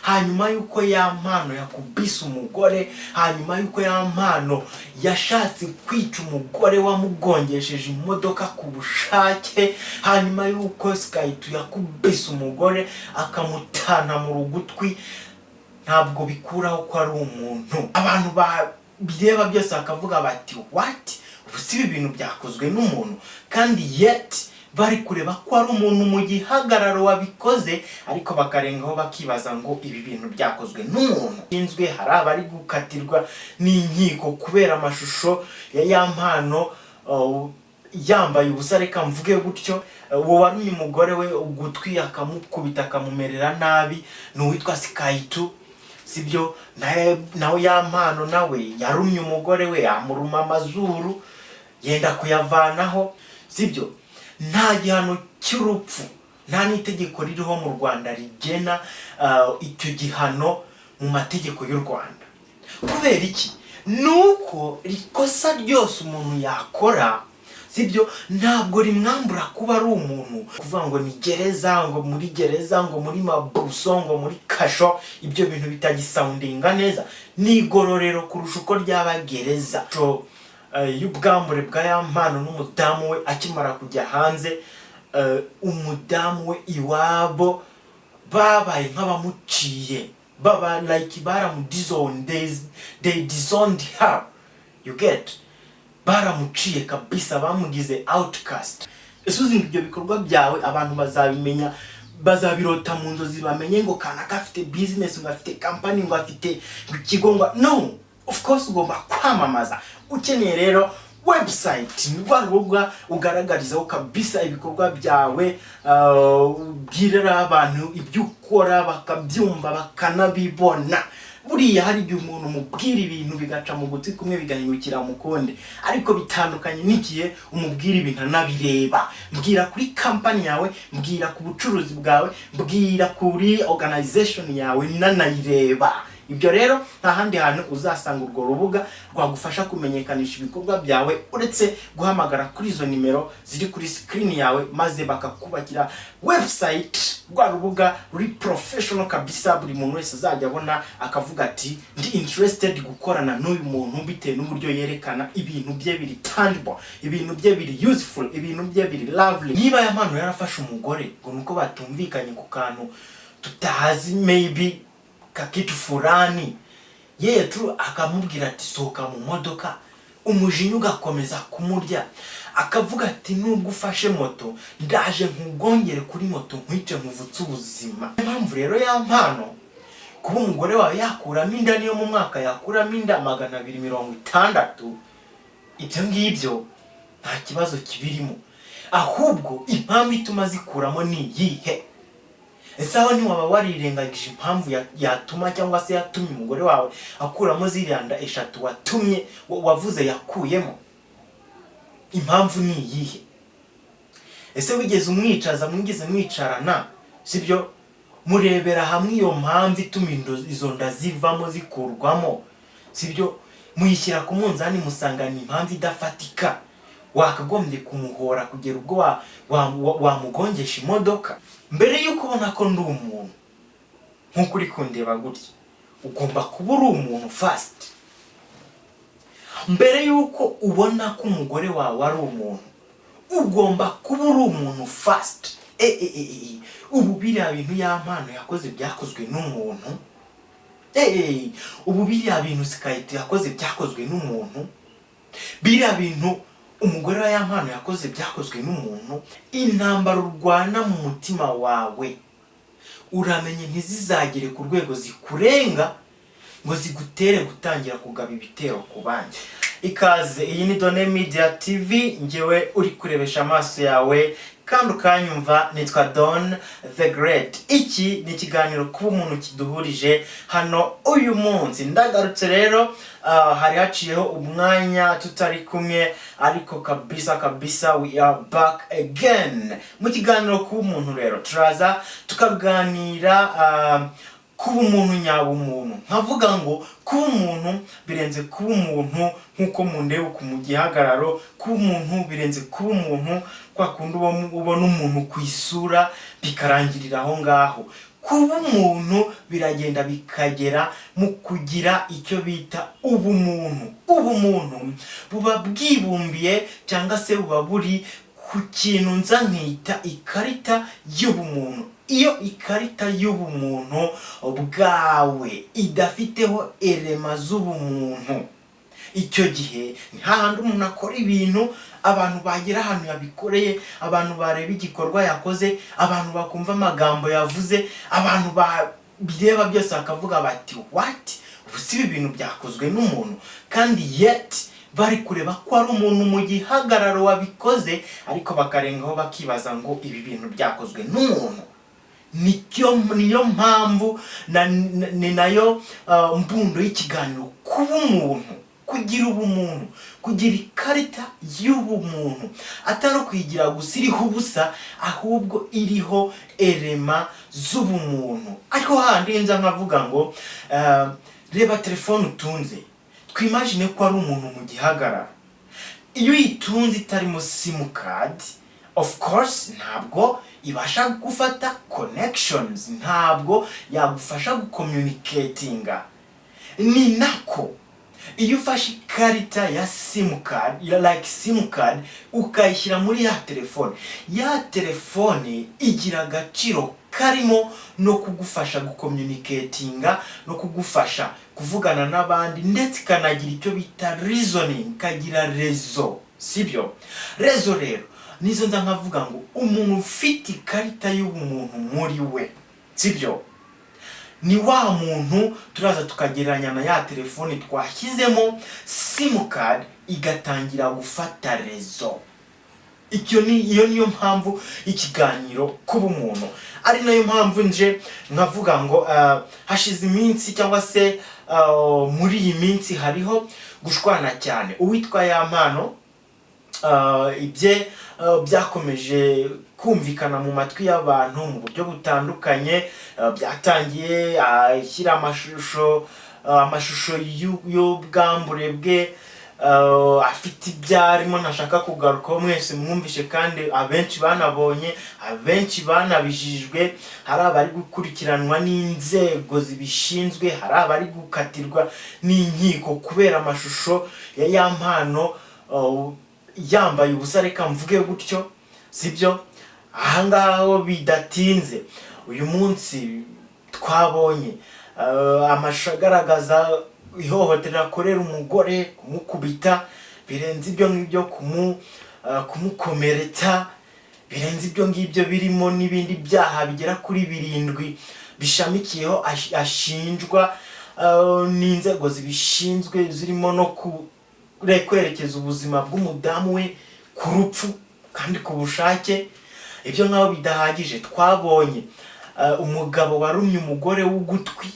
hanyuma yuko ya mpano yakubise umugore, hanyuma yuko ya mpano yashatse kwica umugore wamugongesheje imodoka ku bushake, hanyuma yuko Skytu yakubise umugore akamutana mu rugutwi, ntabwo bikuraho ko ari umuntu. Abantu bireba byose bakavuga bati what, ubusibi ibintu byakozwe n'umuntu, kandi yet bari kureba ko ari umuntu mu gihagararo wabikoze, ariko bakarengaho bakibaza ngo ibi bintu byakozwe n'umuntu. Inzwe hari abari gukatirwa n'inkiko kubera amashusho ya mpano yambaye ubusa, reka mvuge gutyo. Uwo warumye umugore we ugutwi akamukubita akamumerera nabi n'uwitwa Skytu, sibyo? Nawe ya mpano nawe yarumye umugore we amuruma amazuru yenda kuyavanaho, sibyo? Nta gihano cy'urupfu, nta n'itegeko ririho mu Rwanda rigena icyo gihano mu mategeko y'u Rwanda. Kubera iki? Nuko rikosa ryose umuntu yakora, sibyo, ntabwo rimwambura kuba ari umuntu. Kuvuga ngo ni gereza, ngo muri gereza, ngo muri mabuso, ngo muri kasho, ibyo bintu bitagisoundinga neza. Ni igororero kurusha uko ryaba gereza. Y'ubwambure bwa ya mpano n'umudamu we akimara kujya hanze, umudamu we iwabo babaye nk'abamuciye, baba like baramudizoned, they disowned her, you get? Baramuciye kabisa, bamugize outcast. Uzi ibyo bikorwa byawe abantu bazabimenya, bazabirota mu nzozi, bamenye ngo kanaka afite business, ngo afite company, ngo afite ikigo, ngo no, of course ugomba kwamamaza. Ukeneye rero website rwa rubuga ugaragarizaho kabisa ibikorwa byawe, ubwirira abantu ibyo ukora bakabyumva bakanabibona. Buriya hari igihe umuntu mubwira ibintu bigaca mu gutwi kumwe bigahindukira mu konde, ariko bitandukanye n'igihe umubwira ibintu anabireba. Mbwira kuri company yawe, mbwira ku bucuruzi bwawe, mbwira kuri organization yawe nanayireba. Ibyo rero nta handi hantu uzasanga urwo rubuga rwagufasha kumenyekanisha ibikorwa byawe uretse guhamagara kuri izo nimero ziri kuri screen yawe, maze bakakubakira website. Rwa rubuga ruri professional kabisa, buri muntu wese azajya abona akavuga ati ndi interested gukorana n'uyu muntu bitewe n'uburyo yerekana ibintu bye biri tangible, ibintu bye biri useful, ibintu bye biri lovely. Niba ya mpano yarafashe umugore ngo nuko batumvikanye ku kantu tutazi, maybe kakitu fulani, yeye tu akamubwira ati soka mu modoka, umujinya ugakomeza kumurya, akavuga ati nubwo ufashe moto ndaje nkugongere kuri moto nkwice nkuvutse ubuzima. Impamvu rero ya mpano kuba umugore wawe yakuramo inda niyo mu mwaka yakuramo inda 260, ibyo ngibyo nta kibazo kibirimo, ahubwo impamvu ituma zikuramo ni yihe? Ese aho ntiwaba warirengagije impamvu yatuma cyangwa se yatumye umugore wawe akuramo ziriya nda 3 watumye wavuze yakuyemo? Impamvu ni iyihe? Ese wigeze umwicaza, mwigeze mwicarana, sibyo, murebera hamwe iyo mpamvu ituma izo nda zivamo zikurwamo, sibyo, muyishyira ku munzani musanga ni impamvu idafatika, wakagombye kumuhora kugera ubwo wamugongesha imodoka? Mbere yuko ubona ko ndi umuntu nkuko uri kundeba gutya, ugomba kuba uri umuntu first. Mbere yuko ubona ko umugore wawe ari umuntu, ugomba kuba uri umuntu first. Ubu biriya bintu ya mpano yakoze byakozwe n'umuntu, ubu biriya bintu Skytu yakoze byakozwe n'umuntu, biriya bintu umugore wa ya mpano yakoze byakozwe n'umuntu. Intambara urwana mu mutima wawe uramenye ntizizagere ku rwego zikurenga ngo zigutere gutangira kugaba ibitero ku bandi. Ikaze, iyi ni Done Media TV, ngewe uri kurebesha amaso yawe kandi ukanyumva, nitwa Don the Great. Iki ni ikiganiro kuba umuntu kiduhurije hano uyu munsi. Ndagarutse rero, hari haciyeho umwanya tutari kumwe, ariko kabisa we are back again. Mu kiganiro kuba umuntu rero turaza tukaganira kuba umuntu nyabumuntu. Nkavuga ngo kuba umuntu birenze kuba umuntu nkuko mundeba ku mugihagararo, kuba umuntu birenze kuba umuntu kwa kundi ubona umuntu ku isura bikarangirira aho ngaho. kuba umuntu biragenda bikagera mu kugira icyo bita ubumuntu. Ubumuntu buba bwibumbiye cyangwa se buba buri ku kintu nza nkita ikarita y'ubumuntu. Iyo ikarita y'ubumuntu bwawe idafiteho elema z'ubumuntu, icyo gihe ntahandi umuntu akora ibintu abantu bagera ahantu yabikoreye, abantu bareba igikorwa yakoze, abantu bakumva amagambo yavuze, abantu bireba byose bakavuga bati what, ubu si ibi bintu byakozwe n'umuntu, kandi yet bari kureba ko ari umuntu mu gihagararo wabikoze, ariko bakarengaho bakibaza ngo ibi bintu byakozwe n'umuntu. Niyo mpamvu ni nayo mbundo y'ikiganiro, kuba umuntu, kugira ubumuntu, kugira ikarita y'ubumuntu, atari kwigira gusa iriho ubusa, ahubwo iriho elema z'ubumuntu. ariko handi nza nkavuga ngo reba telefone utunze, twimagine ko ari umuntu mu gihagararo. Iyo uyitunze itarimo simukadi, of course ntabwo ibasha gufata connections, ntabwo yagufasha gucommunicatinga. Ni nako iyo ufashe ikarita ya simukadi, like simukadi, ukayishyira muri ya telefone igira agaciro karimo no kugufasha gucommunicatinga, no kugufasha kuvugana n'abandi, ndetse ikanagira icyo bita reasoning, kagira rezo, sibyo? Rezo rero nizo nza nkavuga ngo umuntu ufite ikarita y'ubumuntu muri we, sibyo? Ni wa muntu turaza tukagereranya na ya telefone twashyizemo simukadi igatangira gufata rezo. Iyo niyo mpamvu ikiganiro kuba umuntu, ari nayo mpamvu nje nkavuga ngo hashize iminsi cyangwa se muri iyi minsi hariho gushwana cyane. Uwitwa Yampano ibye byakomeje kumvikana mu matwi y'abantu mu buryo butandukanye. Byatangiye ashyira amashusho y'ubwambure bwe, afite ibyarimo ntashaka kugarukaho, mwese mwumvishe kandi abenshi banabonye, abenshi banabijijwe. Hari abari gukurikiranwa n'inzego zibishinzwe, hari abari gukatirwa n'inkiko kubera amashusho ya Yampano yambaye ubusa, reka mvuge gutyo, sibyo? Ahangaho bidatinze uyu munsi twabonye amashusho agaragaza ihohotera akorera umugore, kumukubita, birenze ibyo ngibyo kumukomeretsa, birenze ibyo ngibyo birimo n'ibindi byaha bigera kuri 7 bishamikiyeho ashinjwa n'inzego zibishinzwe, zirimo no kwerekeza ubuzima bw'umudamu we ku rupfu kandi ku bushake. Ibyo nkaho bidahagije, twabonye umugabo warumye umugore w'ugutwi,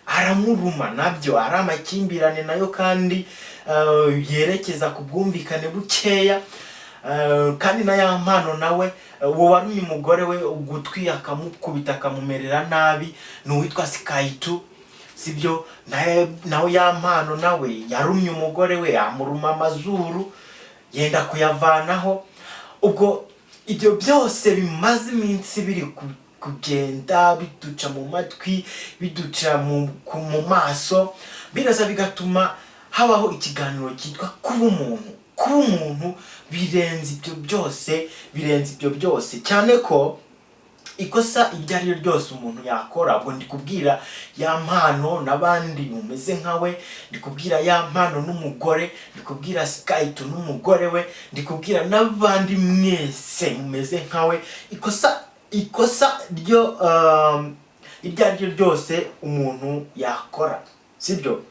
aramuruma, nabyo ari amakimbirane nayo kandi yerekeza ku bwumvikane bukeya. Kandi na Yampano nawe uwo warumye umugore we ugutwi akamukubita akamumerera nabi n'uwitwa Skaitu, sibyo? Nawe Yampano nawe yarumye umugore we amuruma amazuru yenda kuyavanaho. Ubwo ibyo byose bimaze iminsi biri kugenda biduca mu matwi, biduca mu maso, biraza bigatuma habaho ikiganiro cyitwa kuba umuntu. Kuba umuntu birenze ibyo byose, cyane ko ikosa iryo ari ryo ryose umuntu yakora. Ubwo ndi kubwira Yampano n'abandi mumeze nkawe, ndi kubwira Yampano n'umugore, ndi kubwira Skaitu n'umugore we, ndi kubwira n'abandi mwese mumeze nkawe. Ikosa ryo iryo ari ryo ryose umuntu yakora, sibyo?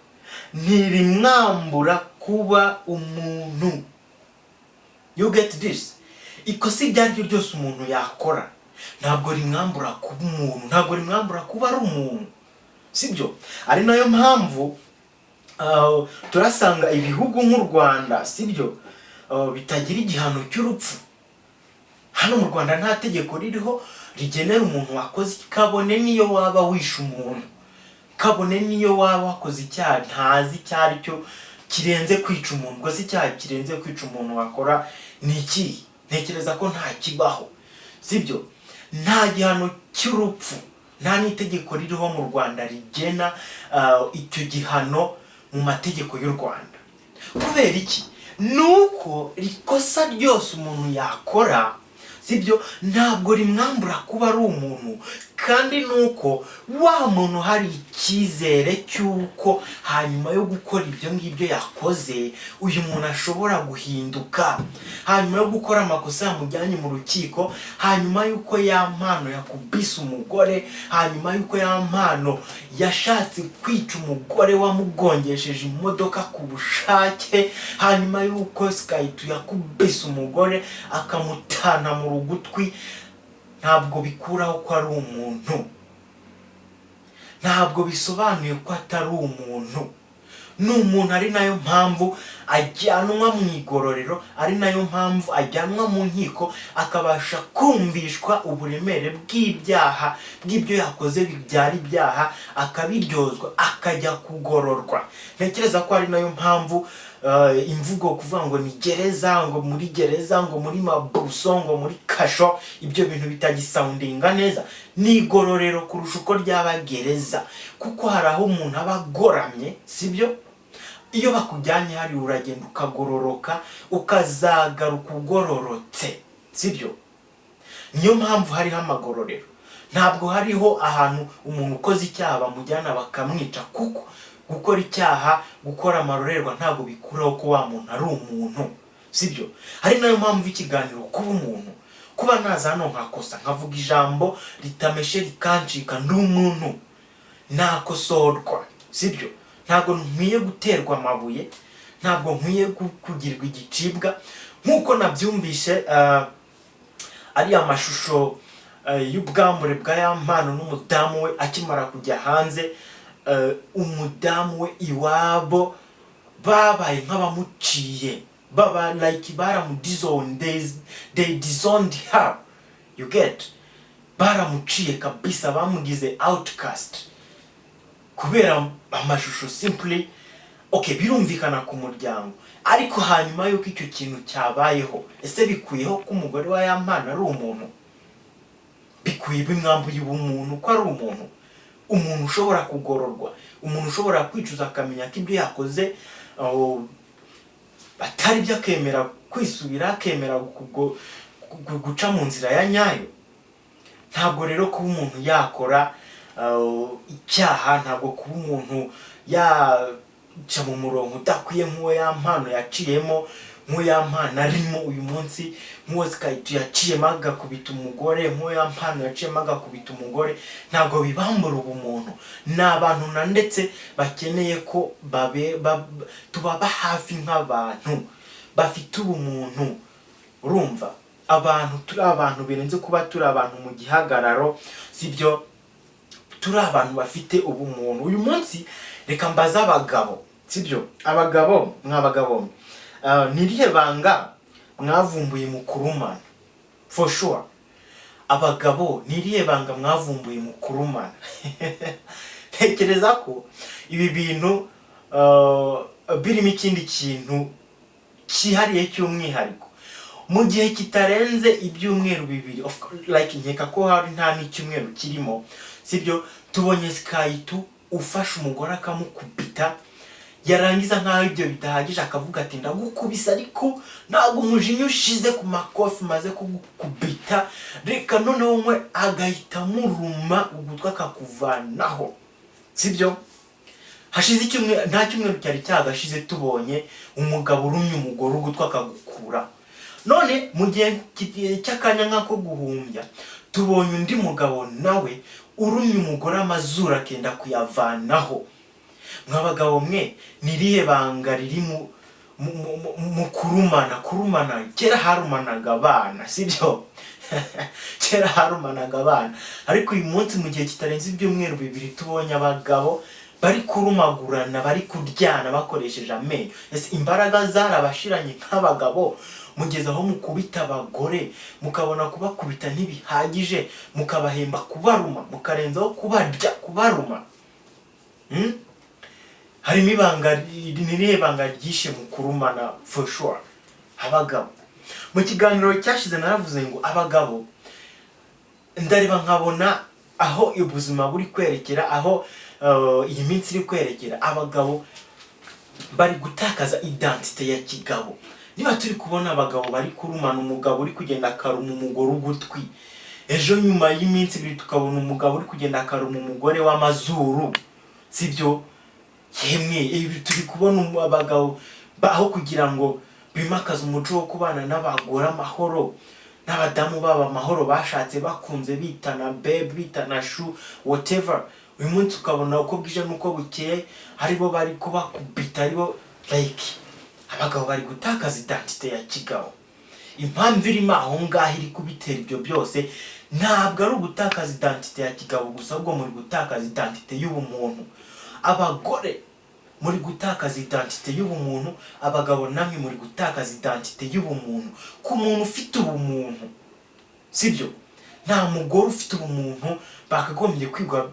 Ntirimwambura kuba umuntu. You get this? Ikosa iryo ari ryo ryose umuntu yakora ntabwo rimwambura kuba umuntu, ntabwo rimwambura kuba ari umuntu, sibyo? Ari nayo mpamvu turasanga ibihugu nk'u Rwanda, sibyo, bitagira igihano cy'urupfu. Hano mu Rwanda nta tegeko ririho rigenera umuntu wakoze, kabone niyo waba wishe umuntu, kabone niyo waba wakoze icyaha ntazi cyari cyo kirenze kwica umuntu. Ubwo si icyaha kirenze kwica umuntu wakora ni iki? Ntekereza ko nta kibaho, sibyo? Nta gihano cy'urupfu nta n'itegeko ririho mu Rwanda rigena icyo gihano mu mategeko y'u Rwanda. Kubera iki? Nuko rikosa ryose umuntu yakora, sibyo, ntabwo rimwambura kuba ari umuntu, kandi nuko wa muntu hari icyizere cy'uko hanyuma yo gukora ibyo ngibyo yakoze uyu muntu ashobora guhinduka, hanyuma yo gukora amakosa yamujyanye mu rukiko, hanyuma yuko ya mpano yakubise umugore, hanyuma yuko ya mpano yashatse kwica umugore wamugongesheje imodoka ku bushake, hanyuma yuko Skytu yakubise umugore akamutana mu rugutwi, ntabwo bikuraho ko ari umuntu, ntabwo bisobanuye ko atari umuntu. Ni umuntu, ari nayo mpamvu ajyanwa mu igororero, ari nayo mpamvu ajyanwa mu nkiko akabasha kumvishwa uburemere bw'ibyaha bw'ibyo yakoze bibyara ibyaha, akabiryozwa, akajya kugororwa. Ntekereza ko ari nayo mpamvu imvugo kuvuga ngo ni gereza, ngo muri gereza, ngo muri mabuso, ngo muri kasho, ibyo bintu bitagisoundinga neza. Ni igororero kurusha uko ryaba gereza, kuko hari aho umuntu aba agoramye, sibyo? Iyo bakujyanye hari uragenda ukagororoka, ukazagaruka ugororotse, sibyo? Niyo mpamvu hariho amagororero. Ntabwo hariho ahantu umuntu ukoze icyaha bamujyana bakamwica, kuko gukora icyaha, gukora amarorerwa ntabwo bikuraho ko wa muntu ari umuntu, sibyo? Hari nayo mpamvu ikiganiro kuba umuntu, kuba naza hano nkakosa nkavuga ijambo ritameshe rikancika, ndi umuntu, nakosorwa, sibyo? Ntabwo nkwiye guterwa amabuye, ntabwo nkwiye kugirwa igicibwa, nkuko nabyumvise ari amashusho y'ubwambure bwa ya mpano n'umudamu we akimara kujya hanze. Umudamu we iwabo babaye nk'abamuciye, baba like they disowned her, you get? Baramuciye kabisa, bamugize outcast kubera amashusho simply. Okay, birumvikana ku muryango, ariko hanyuma yuko icyo kintu cyabayeho, ese bikuyeho ko umugore wa ya mpano ari umuntu? Bikuye bimwambuye ubumuntu ko ari umuntu? Umuntu ushobora kugororwa, umuntu ushobora kwicuza akamenya ko ibyo yakoze atari byo, akemera kwisubira, akemera guca mu nzira ya nyayo. Ntabwo rero kuba umuntu yakora icyaha, ntabwo kuba umuntu yaca mu murongo udakwiye nk'uwo ya mpano yaciyemo, nk'uwo ya mpano arimo uyu munsi, nk'uwo Skytu yaciyemo agakubita umugore, nk'uwo ya mpano yaciyemo agakubita umugore, ntabwo bibambura ubumuntu. Ni abantu na ndetse bakeneye ko tubaba hafi nk'abantu bafite ubumuntu. Urumva, abantu turi abantu birenze kuba turi abantu mu gihagararo, sibyo? Turi abantu bafite ubumuntu. Uyu munsi reka mbaza abagabo, sibyo? Abagabo, mwabagabo, nirihe banga mwavumbuye mu kurumana? For sure, abagabo, nirihe banga mwavumbuye mu kurumana? Tekereza ko ibi bintu birimo ikindi kintu cyihariye cy'umwihariko. Mu gihe kitarenze ibyumweru bibiri, like nkeka ko hari nta n'icyumweru kirimo, sibyo, tubonye Skytu ufasha umugore akamukubita, yarangiza nkaho ibyo bidahagije akavuga ati ndagukubisa ariko ntabwo umujinya ushize ku makofi maze kugukubita, reka noneho mwe agahita muruma ugutwi akakuvanaho, sibyo? Hashize icyumweru, nta cyumweru cyari cyagashize tubonye umugabo urumye umugore ugutwi akagukura. None mu gihe cy'akanya nk'ako guhumbya tubonye undi mugabo nawe urumye umugore amazuru akenda kuyavanaho. Mwabagabo mwe, nirihe banga riri mu kurumana? Kera harumanaga abana, sibyo? Kera harumanaga abana, ariko uyu munsi mu gihe kitarenze ibyumweru bibiri tubonye abagabo bari kurumagurana, bari kuryana bakoresheje amenyo. Ese imbaraga zarabashiranye nk'abagabo, mugeze aho mukubita abagore, mukabona kubakubita ntibihagije, mukabahemba kubaruma, mukarenzaho kubarya, kubaruma. Harimo ibanga, nirihe banga ryishe mu kurumana? For sure, abagabo. Mu kiganiro cyashize naravuze ngo abagabo ndareba nkabona aho ubuzima buri kwerekera, aho iyi minsi iri kwerekera, abagabo bari gutakaza identite ya kigabo. Niba turi kubona abagabo bari kurumana umugabo uri kugenda akaruma umugore ugutwi, ejo nyuma y'iminsi ibiri tukabona umugabo uri kugenda akaruma umugore w'amazuru, sibyo? Yemwe ibi turi kubona abagabo aho kugira ngo bimakaze umuco wo kubana n'abagore amahoro, n'abadamu baba amahoro, bashatse bakunze bitana babe, bitana shu, whatever. Uyu munsi ukabona uko bwije nuko bukeye aribo bari kubakubita, aribo like abagabo bari gutakaza identite ya kigabo. Impamvu irimo aho ngaho iri kubitera ibyo byose ntabwo ari ugutakaza identite ya kigabo gusa, ahubwo muri gutakaza identite y'ubumuntu. Abagore muri gutakaza identite y'ubumuntu, abagabo namwe muri gutakaza identite y'ubumuntu. Ku muntu ufite ubumuntu, sibyo? Nta mugore ufite ubumuntu bakagombye kwigwa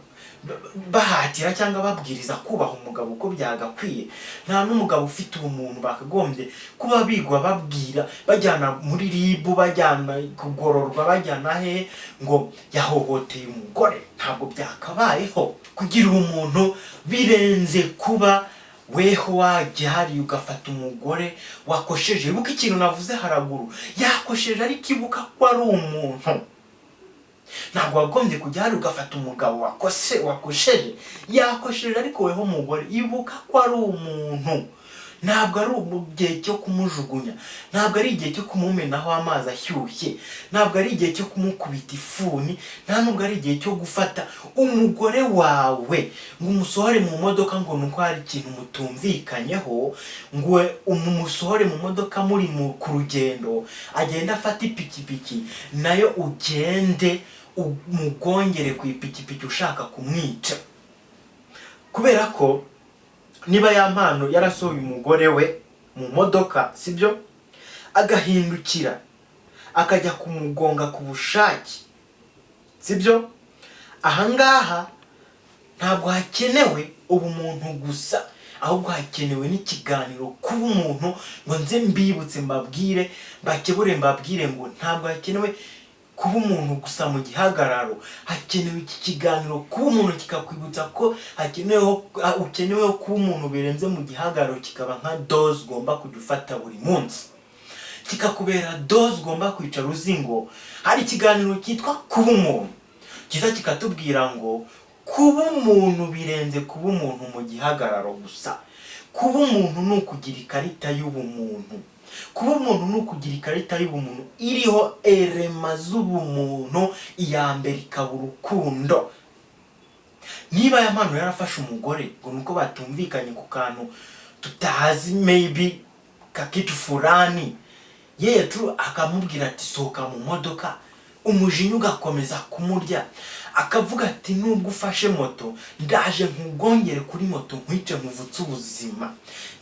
bahatira cyangwa babwiriza kubaha umugabo uko byagakwiye. Nta n'umugabo ufite ubumuntu bakagombye kuba bigwa babwira, bajyana muri ribu, bajyana kugororwa, bajyana he ngo yahohoteye umugore. Ntabwo byakabayeho. Kugira ubumuntu birenze kuba weho wajya hari ugafata umugore wakosheje. Ibuka ikintu navuze haraguru, yakosheje ariko ibuka ko ari umuntu. Ntabwo wagombye kujya hari ugafata umugabo wakosheje, yakosheje ariko weho umugore ibuka ko ari umuntu. Ntabwo ari igihe cyo kumujugunya, ntabwo ari igihe cyo kumumenaho amazi ashyushye, ntabwo ari igihe cyo kumukubita ifuni, nta nubwo ari igihe cyo gufata umugore wawe ngo umusohore mu modoka ngo nuko hari ikintu mutumvikanyeho, ngo umusohore mu modoka muri ku rugendo, agenda afata ipikipiki nayo ugende umugongere ku ipikipiki ushaka kumwica. Kubera ko niba ya mpano yarasohoye umugore we mu modoka, sibyo, agahindukira akajya kumugonga ku bushake, sibyo, ahangaha ntabwo hakenewe ubumuntu gusa, ahubwo hakenewe n'ikiganiro kuba umuntu. Ngo nze mbibutse mbabwire, bakebure mbabwire ngo ntabwo hakenewe kuba umuntu gusa mu gihagararo, hakenewe iki kiganiro kuba umuntu kikakwibutsa ko ukenewe kuba umuntu birenze mu gihagararo, kikaba nka dose ugomba kujya ufata buri munsi, kikakubera dose ugomba kwicara uzi ngo hari ikiganiro cyitwa kuba umuntu, kiza kikatubwira ngo kuba umuntu birenze kuba umuntu mu gihagararo gusa. Kuba umuntu ni ukugira ikarita y'ubumuntu. Kuba umuntu ni ukugira ikarita y'ubumuntu iriho erema z'ubumuntu, iya mbere ikaba urukundo. Niba ya mpano yarafashe umugore ngo nuko batumvikanye ku kantu tutazi, maybe kakitu fulani, yetu akamubwira ati sohoka mu modoka, umujinya ugakomeza kumurya, akavuga ati nubwo ufashe moto ndaje nkugongere kuri moto nkwice nkuvutse ubuzima.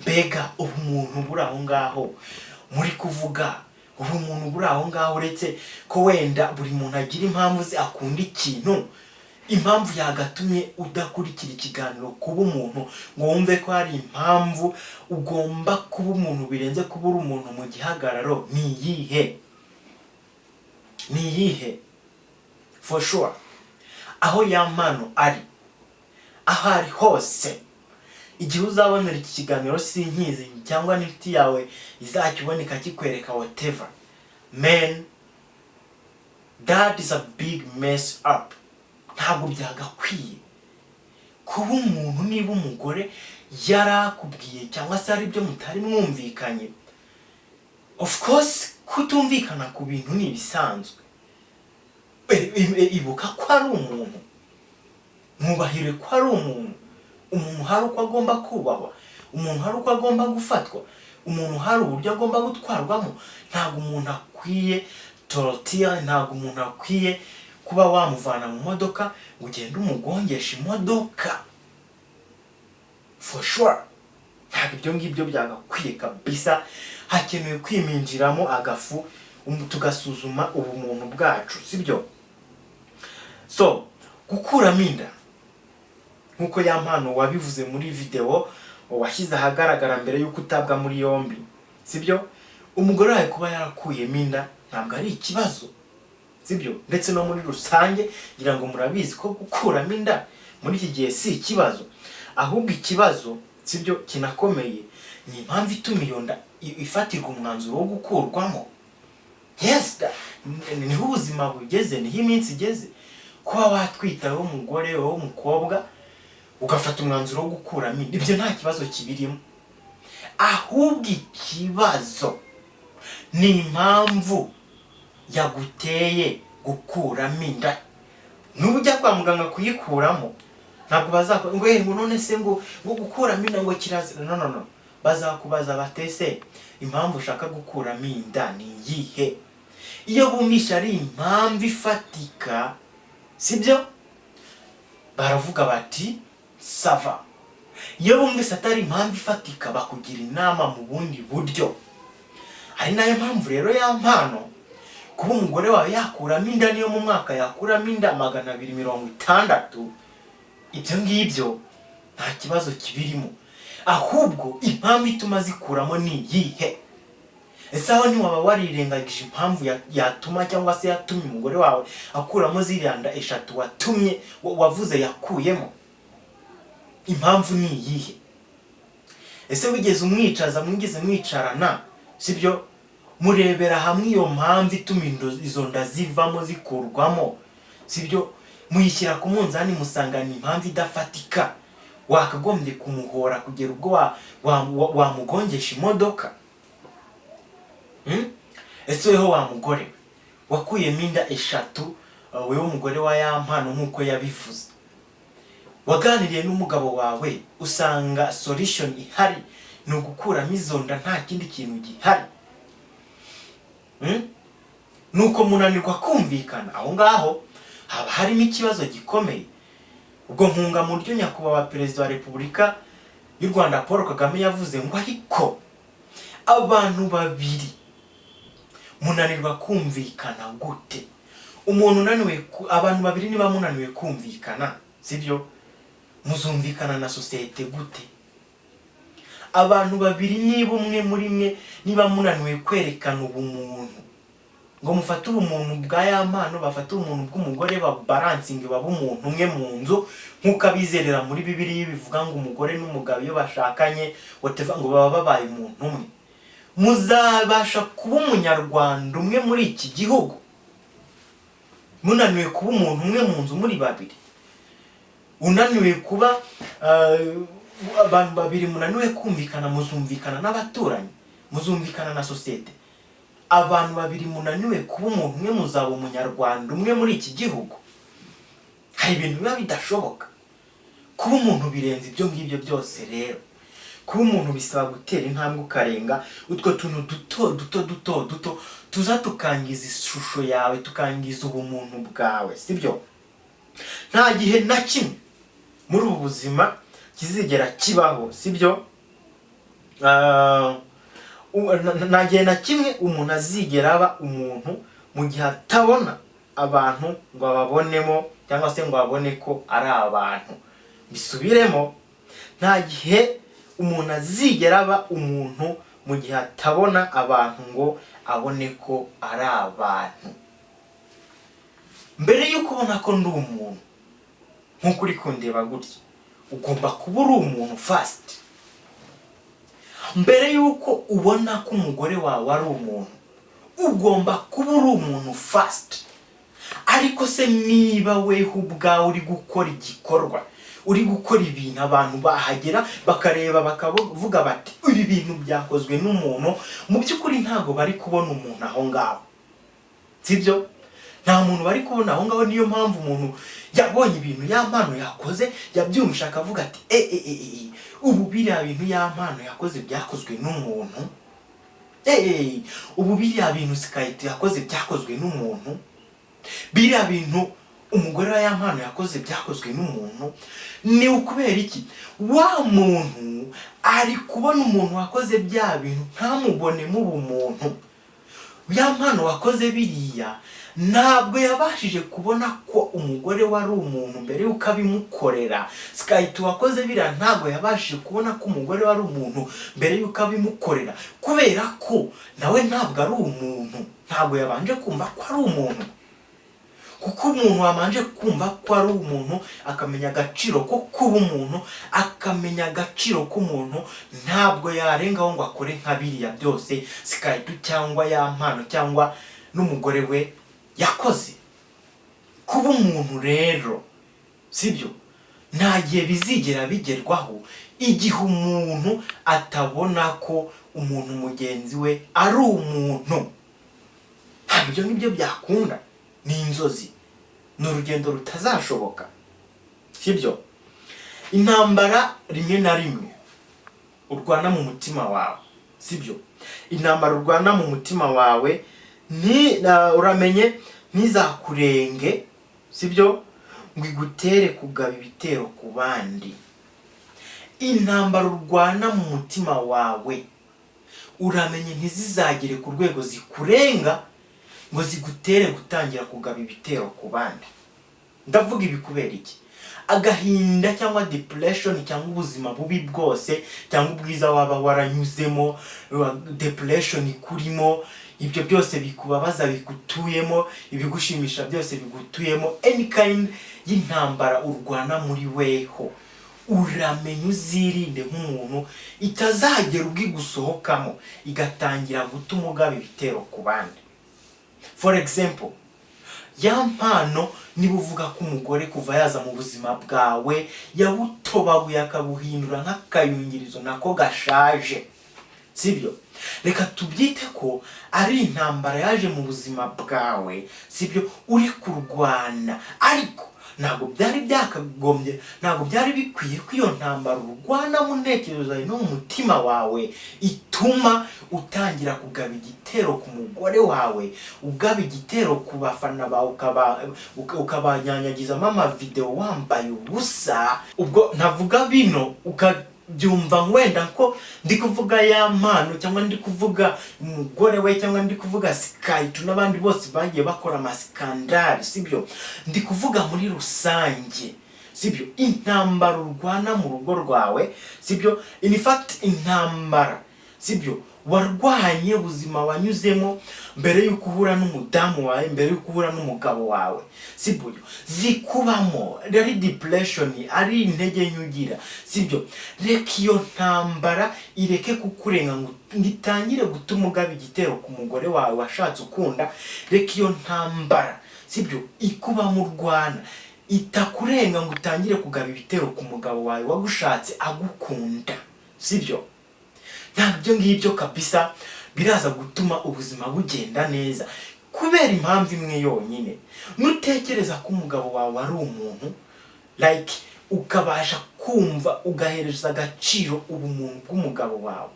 Mbega ubumuntu buri aho ngaho muri kuvuga, ubumuntu buri aho ngaho, uretse ko wenda buri muntu agira impamvu ze akunda ikintu, impamvu yagatumye udakurikira ikiganiro kuba umuntu ngo wumve ko hari impamvu ugomba kuba umuntu birenze kuba uri umuntu mu gihagararo. Ni iyihe? For sure, aho ya mpano ari, aho ari hose, igihe uzabonera iki kiganiro sinkizi cyangwa n'inshuti yawe izakiboneka kikwereka whatever, man, that is a big mess up. Ntabwo byagakwiye kuba umuntu. Niba umugore yarakubwiye cyangwa se ari byo mutari mwumvikanye, of course kutumvikana ku bintu ni ibisanzwe, ibuka ko ari umuntu, mwubahire ko ari umuntu. Umuntu hari uko agomba kubahwa, umuntu hari uko agomba gufatwa, umuntu hari uburyo agomba gutwarwamo. Ntabwo umuntu akwiye torotira, ntabwo umuntu akwiye kuba wamuvana mu modoka ngo ugende umugongesha imodoka. For sure, ntabwo ibyo ngibyo byagakwiye kabisa. Hakenewe kwiminjiramo agafu tugasuzuma ubumuntu bwacu, sibyo? So gukuramo inda nkuko ya mpano wabivuze muri video washyize ahagaragara mbere yuko utabwa muri yombi, sibyo? Umugore wawe kuba yarakuyemo inda ntabwo ari ikibazo, sibyo, ndetse no muri rusange ngira ngo murabizi ko gukuramo inda muri iki gihe si ikibazo, ahubwo ikibazo sibyo kinakomeye ni impamvu ituma iyo nda ifatirwa umwanzuro wo gukurwamo. Yes, niho ubuzima bugeze, niho iminsi igeze, kuba watwitaho umugore wowe umukobwa ugafata umwanzuro wo gukuramo inda, ibyo nta kibazo kibirimo, ahubwo ikibazo ni impamvu yaguteye gukuramo inda. Nujya kwa muganga kuyikuramo ntabwo bazakora ngo none se ngo gukuramo inda ngo kirazira, no, bazakubaza batese impamvu ushaka gukuramo inda ni iyihe. Iyo bumvisha ari impamvu ifatika sibyo, baravuga bati sava. Iyo bumvise atari impamvu ifatika bakugira inama mu bundi buryo. Ari nayo mpamvu rero ya mpano kuba umugore wawe yakuramo inda niyo mu mwaka yakuramo inda 260, ibyo ngibyo nta kibazo kibirimo, ahubwo impamvu ituma zikuramo ni iyihe. Ese aho ntiwaba warirengagije impamvu yatuma cyangwa se yatumye umugore wawe akuramo ziriya nda 3 wavuze yakuyemo? Impamvu ni iyihe? Ese wigeze umwicaza, mwigeze mwicarana sibyo murebera hamwe iyo mpamvu ituma izo nda zivamo zikurwamo sibyo, muyishyira ku munzani musanga ni impamvu idafatika, wakagombye kumuhora kugera ubwo wamugongesha imodoka? Ese weho wa mugore wakuyemo inda 3, wewe umugore wa ya mpano nkuko yabivuze, waganiriye n'umugabo wawe usanga solution ihari ni ugukuramo izo nda, nta kindi kintu gihari, nuko munanirwa kumvikana, aho ngaho haba harimo ikibazo gikomeye. Ubwo nkunga mu ryo nyakubahwa Perezida wa Repubulika y'u Rwanda Paul Kagame yavuze ngo ariko abantu babiri munanirwa kumvikana gute? Umuntu unaniwe abantu babiri niba munaniwe kumvikana sibyo, muzumvikana na societe gute? Abantu babiri niba umwe muri mwe niba munaniwe kwerekana ubumuntu ngo mufate ubumuntu bwa ya mpano, bafate ubumuntu bw'umugore balancing baba umuntu umwe mu nzu, nkuko abizerera muri Bibiliya bivuga ngo umugore n'umugabo iyo bashakanye whatever ngo baba babaye umuntu umwe, muzabasha kuba umunyarwanda umwe muri iki gihugu munaniwe kuba umuntu umwe mu nzu muri babiri? Unaniwe kuba abantu babiri munaniwe kumvikana, muzumvikana n'abaturanyi, muzumvikana na societe. Abantu babiri munaniwe kuba umuntu umwe muzaba umunyarwanda umwe muri iki gihugu? Hari ibintu biba bidashoboka. Kuba umuntu birenze ibyo ngibyo byose rero. Kuba umuntu bisaba gutera intambwe ukarenga utwo tuntu duto tuza tukangiza ishusho yawe, tukangiza ubumuntu bwawe sibyo. Nta gihe na kimwe muri ubu buzima kizigera kibaho sibyo, nta gihe na kimwe umuntu azigera aba umuntu mu gihe atabona abantu ngo ababonemo cyangwa se ngo abone ko ari abantu. Bisubiremo, nta gihe umuntu azigera aba umuntu mu gihe atabona abantu ngo abone ko ari abantu. Mbere yuko ubona ko ndi umuntu nkuko uri kundeba gutya, ugomba kuba uri umuntu first. Mbere yuko ubona ko umugore wawe ari umuntu, ugomba kuba uri umuntu first. Ariko se niba weho ubwawe uri gukora igikorwa, uri gukora ibintu abantu bahagera bakareba bakavuga bati ibi bintu byakozwe n'umuntu, mu by'ukuri ntago bari kubona umuntu aho ngaho sibyo, nta muntu bari kubona aho ngaho. Niyo mpamvu umuntu yabonye ibintu ya mpano yakoze yabyumvisha akavuga ati ubu biriya bintu ya mpano yakoze byakozwe n'umuntu, ubu biriya bintu Sikayiti yakoze byakozwe n'umuntu, biriya bintu umugore wa ya mpano yakoze byakozwe n'umuntu. Ni ukubera iki? Wa muntu ari kubona umuntu wakoze bya bintu ntamubonemo ubumuntu. Ya mpano wakoze biriya ntabwo yabashije kubona ko umugore wari umuntu mbere yuko abimukorera. Sikayiti wakoze biriya ntabwo yabashije kubona ko umugore wari umuntu mbere yuko abimukorera, kubera ko nawe ntabwo ari umuntu, ntabwo yabanje kumva ko ari umuntu. kuko umuntu wamanje kumva ko ari umuntu, akamenya agaciro ko kuba umuntu, akamenya agaciro k'umuntu, ntabwo yarengaho ngo akore nka biriya byose Skype cyangwa ya mpano cyangwa n'umugore we yakoze. Kuba umuntu rero, sibyo, nta gihe bizigera bigerwaho igihe umuntu atabona ko umuntu mugenzi we ari umuntu. Ntabwo ibyo ngibyo byakunda, ni inzozi, ni urugendo rutazashoboka, sibyo. Intambara rimwe na rimwe urwana mu mutima wawe, sibyo. Intambara urwana mu mutima wawe uramenye ntizakurenge, sibyo, ngo igutere kugaba ibitero ku bandi. Intambara urwana mu mutima wawe uramenye ntizizagere ku rwego zikurenga ngo zigutere gutangira kugaba ibitero ku bandi. Ndavuga ibi kubera iki? Agahinda cyangwa depression cyangwa ubuzima bubi bwose cyangwa ubwiza waba waranyuzemo, depression ikurimo, ibyo byose bikubabaza bigutuyemo, ibigushimisha byose bigutuyemo, any kind y'intambara urwana muri weho, uramenye uzirinde nk'umuntu itazagera ubwigusohokamo igatangira gutuma ugaba ibitero ku bandi. For example, ya mpano niba uvuga ko umugore kuva yaza mu buzima bwawe yawutobaguye akabuhindura nk'akayungirizo nako gashaje, sibyo. Reka tubyite ko ari intambara yaje mu buzima bwawe, sibyo, uri kurwana, ariko ntabwo byari byakagombye, ntabwo byari bikwiye ko iyo ntambara urwana mu ntekerezo zawe no mu mutima wawe ituma utangira kugaba igitero ku mugore wawe, ugaba igitero ku bafana bawe, ukabanyanyagizamo amavideo wambaye ubusa. Ubwo navuga bino ukabyumva wenda ko ndi kuvuga ya mpano cyangwa ndi kuvuga umugore we cyangwa ndi kuvuga Skype n'abandi bose bagiye bakora amaskandali, sibyo. Ndi kuvuga muri rusange, sibyo, intambara urwana mu rugo rwawe, sibyo. In fact intambara, sibyo, warwanye ubuzima wanyuzemo mbere yuko uhura n'umudamu wawe, mbere yuko uhura n'umugabo wawe, sibyo, zikubamo, ari depression, ari intege nyugira, sibyo. Reka iyo ntambara ireke kukurenga ngo ngitangire gutuma ugaba igitero ku mugore wawe washatse ukunda. Reka iyo ntambara, sibyo, ikuba mu rwana itakurenga ngo utangire kugaba ibitero ku mugabo wawe wagushatse agukunda, sibyo. Ntabyo ngibyo kabisa biraza gutuma ubuzima bugenda neza, kubera impamvu imwe yonyine. Nutekereza ko umugabo wawe ari umuntu, like ukabasha kumva ugahereza agaciro ubumuntu bw'umugabo wawe,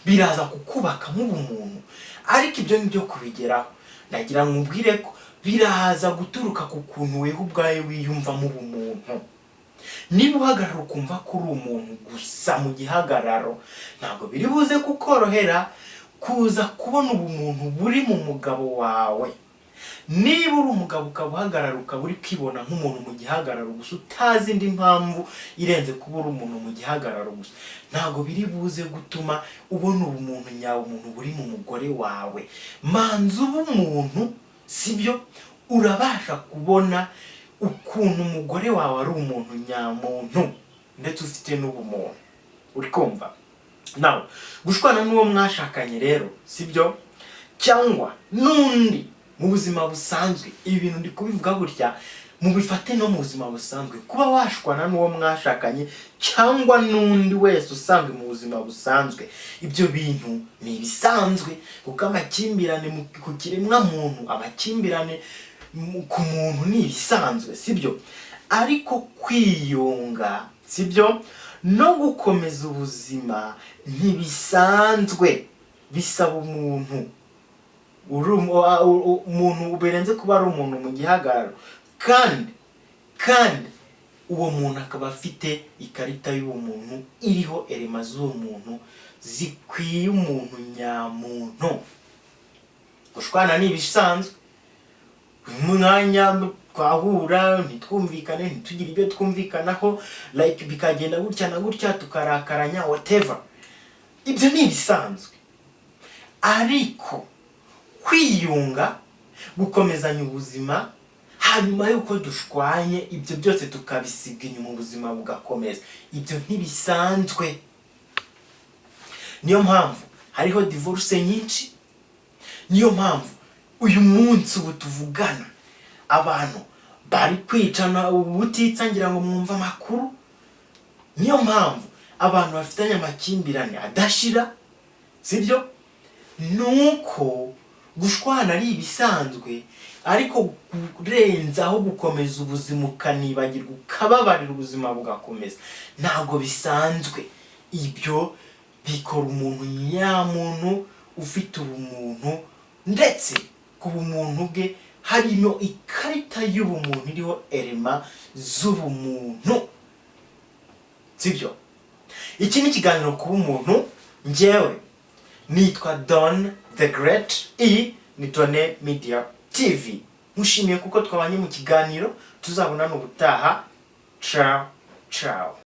biraza kukubaka nk'ubumuntu. Ariko ibyo ngibyo kubigeraho, ndagira ngo ubwire ko biraza guturuka ku kuntu weho ubwawe wiyumvamo ubumuntu. Niba uhagarara ukumva ko uri umuntu gusa mu gihagararo, ntabwo biri buze kukorohera kuza kubona ubumuntu buri mu mugabo wawe. Niba uri umugabo ukabuhagarara ukaba uri kwibona nk'umuntu mu gihagararo gusa, utazi indi mpamvu irenze kuba uri umuntu mu gihagararo gusa, ntabwo biri buze gutuma ubona ubumuntu nyawe, umuntu buri mu mugore wawe. Manza ubumuntu, sibyo, urabasha kubona ukuntu umugore wawe ari umuntu nyamuntu ndetse ufite n'ubumuntu. Uri kumva? Nawe gushwana n'uwo mwashakanye rero, sibyo, cyangwa n'undi mu buzima busanzwe, ibi bintu ndi kubivuga gutya mubifate no mu buzima busanzwe. Kuba washwana n'uwo mwashakanye cyangwa n'undi wese usanzwe mu buzima busanzwe, ibyo bintu ni ibisanzwe, kuko amakimbirane ku kiremwa muntu, amakimbirane ku muntu ni ibisanzwe, sibyo. Ariko kwiyunga, sibyo, no gukomeza ubuzima ntibisanzwe, bisaba umuntu umuntu uberenze kuba ari umuntu mu gihagararo, kandi uwo muntu akaba afite ikarita y'ubumuntu iriho elema z'uwo muntu zikwiye umuntu nyamuntu. Gushwana ni ibisanzwe, umwanya twahura ntitwumvikane, ntitugire ibyo twumvikanaho, like bikagenda gutya na gutya tukarakaranya, whatever, ibyo ni ibisanzwe. Ariko kwiyunga, gukomezanya ubuzima hanyuma yuko dushwanye ibyo byose tukabisiga inyuma ubuzima bugakomeza. Ibyo ntibisanzwe. Niyo mpamvu hariho divorce nyinshi. Niyo mpamvu uyu munsi ubu tuvugana abantu bari kwicana ubutitsangira ngo mwumva amakuru. Niyo mpamvu abantu bafitanye amakimbirane adashira, sibyo? Nuko gushwana ari ibisanzwe, ariko kurenzaho gukomeza ubuzima ukanibagirwa ukababarira ubuzima bugakomeza ntabwo bisanzwe. Ibyo bikora umuntu nyamuntu ufite ubumuntu, ndetse ku bumuntu bwe harimo ikarita y'ubumuntu iriho elema z'ubumuntu, sibyo? Iki ni ikiganiro ku bumuntu. Njyewe nitwa Don the Great, iyi ni Tone Media TV. Mushimiye kuko twabanye mu kiganiro, tuzabonana ubutaha. Ciao ciao.